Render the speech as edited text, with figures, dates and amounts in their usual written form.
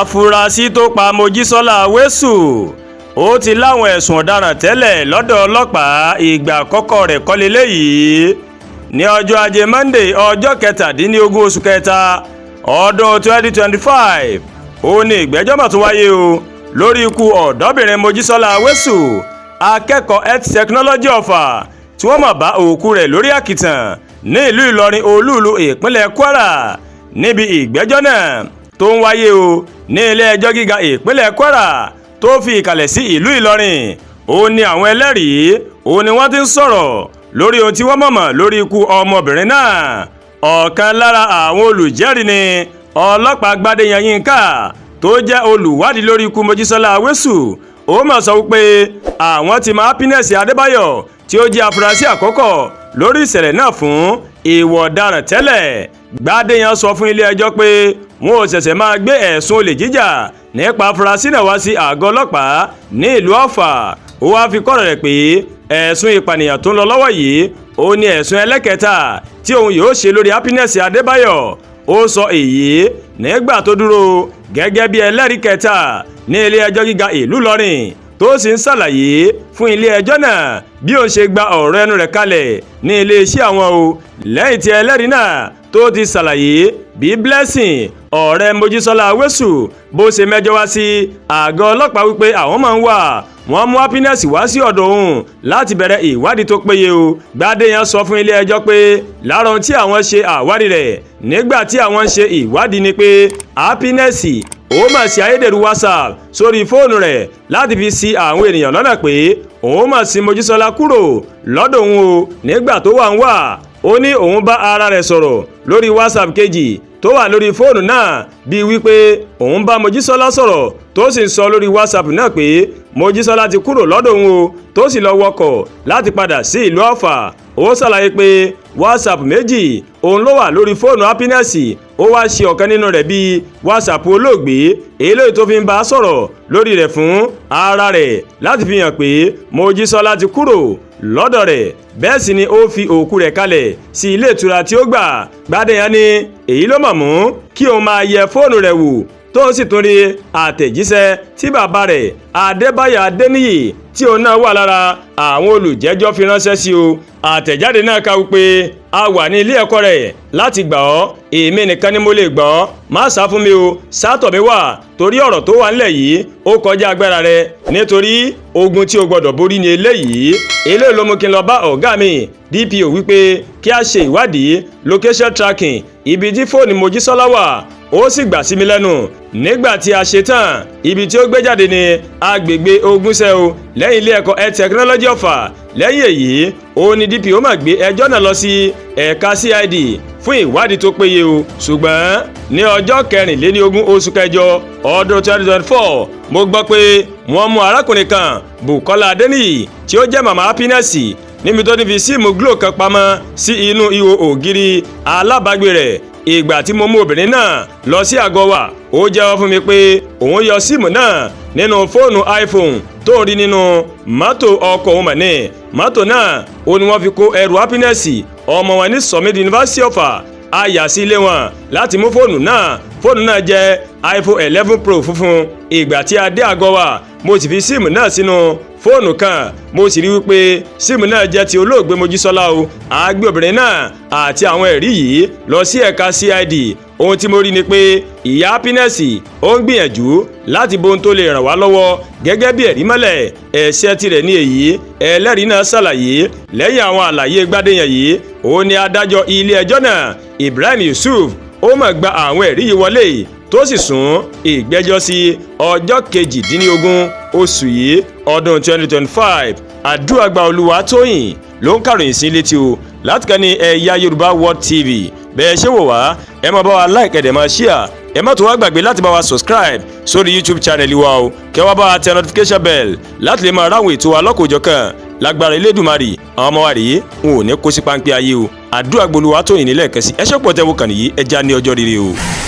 Afurasí tó pa Mojisola Awesu ó ti láwọn ẹ̀sùn ọ̀daràn tẹ́lẹ̀ lọ́dọ̀ ọlọ́pàá ìgbà àkọ́kọ́ rẹ̀ kọ́ leléyìí ní ọjọ́ ajé Monday ọjọ́ 17 oṣù kẹta ọdún 2025 ó ní ìgbẹ́jọ́ mà tún wáyé o lórí ikú ọ̀dọ́bìnrin Mojisola Awesu akẹ́kọ̀ọ́ health technology ọ̀fà tí wọ́n mọ̀ bá òkú rẹ̀ lórí àkìtàn ní ìlú Ìlọrin olúùlú ìpínlẹ̀ Kwara níbi ìgbẹ́jọ́ náà tó ń wáyé o ní ilé ẹjọ́ gíga ìpínlẹ̀ Kwara tó fi ìkàlẹ̀ sí ìlú Ìlọrin ó ní àwọn ẹlẹ́rìí ó ní wọ́n ti ń sọ̀rọ̀ lórí ohun tí wọ́n mọ̀mọ̀ lórí ikú ọmọbìnrin náà ọ̀kan lára àwọn olùjẹ́rìí ni ọlọ́pàá Gbádéyan Yínká tó jẹ́ olùwádìí lórí ikú Mojisola Awesu ó mọ̀ sọ wípé àwọn ti máa Happiness Adébáyọ̀ tí ó jẹ́ afurasí àkọ́kọ́ lórí ìṣẹ̀lẹ̀ náà fún ìwà ọ̀daràn tẹ́lẹ̀ Gbádéyan sọ fún ilé ẹjọ́ pé wọn ò ṣẹ̀ṣẹ̀ máa gbé ẹ̀sùn olè jíjà nípa afurasí náà wá sí àgọ́ ọlọ́pàá ní ìlú Ọ̀fà ó wáá fi kọ́rọ̀ rẹ̀ pé ẹ̀sùn ìpànìyàn tó ń lọ lọ́wọ́ yìí ó ní ẹ̀sùn ẹlẹ́kẹta tí òun yóò ṣe lórí Happiness Adébáyọ̀ ó sọ èyí nígbà tó dúró gẹ́gẹ́ bí ẹlẹ́rìí kẹta ní ilé ẹjọ́ gíga ìlú Ìlọrin tó sì ń ṣàlàyé fún ilé ẹjọ́ náà bí ó ṣe gba ọ̀rọ̀ ẹnu rẹ̀ kalẹ̀ ní iléeṣẹ́ àwọn o lẹ́yìn tí ẹlẹ́rìí náà tó ti ṣàlàyé bí Blessing ọ̀rẹ́ Mojisola Awesu bó ṣe mẹ́jọ wá sí àgọ́ ọlọ́pàá wípé àwọn máa ń wà wọ́n mú Happiness wá sí ọ̀dọ̀ òun láti bẹ̀rẹ̀ ìwádìí tó péye o Gbádéyan sọ fún ilé ẹjọ́ pé lára ohun tí àwọn ṣe àwárí rẹ̀ nígbà tí àwọn ń ṣe ìwádìí ni pé Happiness ó mà sí ayédèrú WhatsApp sórí fóònù rẹ̀ láti fi ṣì àwọn ènìyàn lọ́nà pé òun mà sí Mojisola kúrò lọ́dọ̀ òun o nígbà tó wà ń wà ó ní òun bá ara rẹ̀ sọ̀rọ̀ lórí WhatsApp kejì tó wà lórí fóònù náà bíi wípé òun bá Mojisola sọ̀rọ̀ tó sì ń sọ lórí WhatsApp náà pé Mojisola ti kúrò lọ́dọ̀ òun o tó sì lọ wọkọ̀ láti padà sí ìlú Ọ̀fà ó ṣàlàyé pé WhatsApp méjì òun ló wà lórí fóònù Happiness ó wá ṣe ọ̀kan nínú rẹ̀ bíi WhatsApp olóògbé eléyìí tó fi ń bá a sọ̀rọ̀ lórí rẹ̀ fún ara rẹ̀ láti fi hàn pé Mojisola ti kúrò lọ́dọ̀ rẹ̀ bẹ́ẹ̀ sì ni ó fi òkú rẹ̀ kalẹ̀ sí ilé ìtura tí ó gbà Gbádéyan ní èyí ló mọ̀ mú kí òun máa yẹ fóònù rẹ̀ wò tó ń sì tún rí àtẹ̀jíṣẹ́ tí bàbá rẹ̀ Adébáyọ̀ Adéníyì tí òun náà wà lára àwọn olùjẹ́jọ́ fi ránṣẹ́ sí o àtẹ̀jáde náà kà wípé a wà ní ilé ẹ̀kọ́ rẹ̀ láti gbà ọ́ èmi nìkan ni mo lè gbà ọ́ má sá fún mi o sátọ̀ mi wà torí ọ̀rọ̀ tó wà nílẹ̀ yìí ó kọjá agbára rẹ nítorí ogun tí o gbọ́dọ̀ borí ni eléyìí ló mú kí n lọ bá ọ̀gá mi DPO wípé kí a ṣe ìwádìí location tracking ibi tí fóònù Mojisola wà ó sì gbà sí mi lẹ́nu nígbà tí a ṣe tán ibi tí ó gbé jáde ní agbègbè Ogúnṣẹ́ o lẹ́yìn ilé ẹ̀kọ́ health technology Ọ̀fà lẹ́yìn èyí ó ní DPO máa gbé ẹjọ́ náà lọ sí ẹ̀ka CID fún ìwádìí tó péye o ṣùgbọ́n ní ọjọ́ 24 oṣù kẹjọ ọdún 2024 mo gbọ́ pé wọ́n mú arákùnrin kan Bùkọ́lá Adéníyì tí ó jẹ́ màmá Happiness níbi tó ní fi síìmù glo kan pamọ́ sí inú ihò ògiri alábàágbé rẹ̀ ìgbà tí mo mú obìnrin náà lọ sí àgọ́ wa ó jẹ́wọ́ fún mi pé òun yọ síìmù náà nínú fóònù iPhone tó rí nínú mọ́tò ọkọ̀ òun mọ̀ ní mọ́tò náà ó ní wọ́n fi kó ẹrù Happiness ọmọ wọn ní Summit University Ọ̀fà a yà sí ilé wọn láti mú fóònù náà jẹ́ iPhone 11 Pro funfun ìgbà tí a dé àgọ́ wa mo sì fi síìmù náà sínú fóònù kan mo sì rí wípé síìmù náà jẹ́ ti olóògbé Mojisola o a gbé obìnrin náà àti àwọn ẹ̀rí yìí lọ sí ẹ̀ka CID ohun tí mo rí ni pé ìyá Happiness ó ń gbìyànjú láti bohun tó lè ràn wá lọ́wọ́ gẹ́gẹ́ bí ẹ̀rí mọ́lẹ̀ ẹ̀ṣẹ̀ tirẹ̀ ní èyí ẹlẹ́rìí náà ṣàlàyé lẹ́yìn àwọn àlàyé Gbádéyan yìí ó ní adájọ́ ilé ẹjọ́ náà Ibrahim Yusuf ó máa gba àwọn ẹ̀rí yìí wọlé tó sì sún ìgbẹ́jọ́ sí ọjọ́ 18 oṣù yìí ọdún 2025 Àdúràgbà Olúwatóyìn ló ń kàròyìn sí létí o láti kàn ní ẹ̀yà Yorùbá World TV bẹ́ẹ̀ ṣe wò wá ẹ máa bá wa like ẹ máa share ẹ má tó wá gbàgbé láti bá wa subscribe sórí YouTube channel wa o kẹ́ wá bá wa tẹ notification bell láti lè máa ráwọn ètò wa lọ́kọ̀ọ́jọ̀kan lágbára Elédùmarè àwọn ọmọ wa rèé n ò ní kó sí páńpẹ́ ayé o Àdúràgbà Olúwatóyìn nílẹ̀ kẹsì ẹ ṣe pọ̀ tẹ́wọ́ kàn nìyí ẹ já ní ọjọ́ rere o.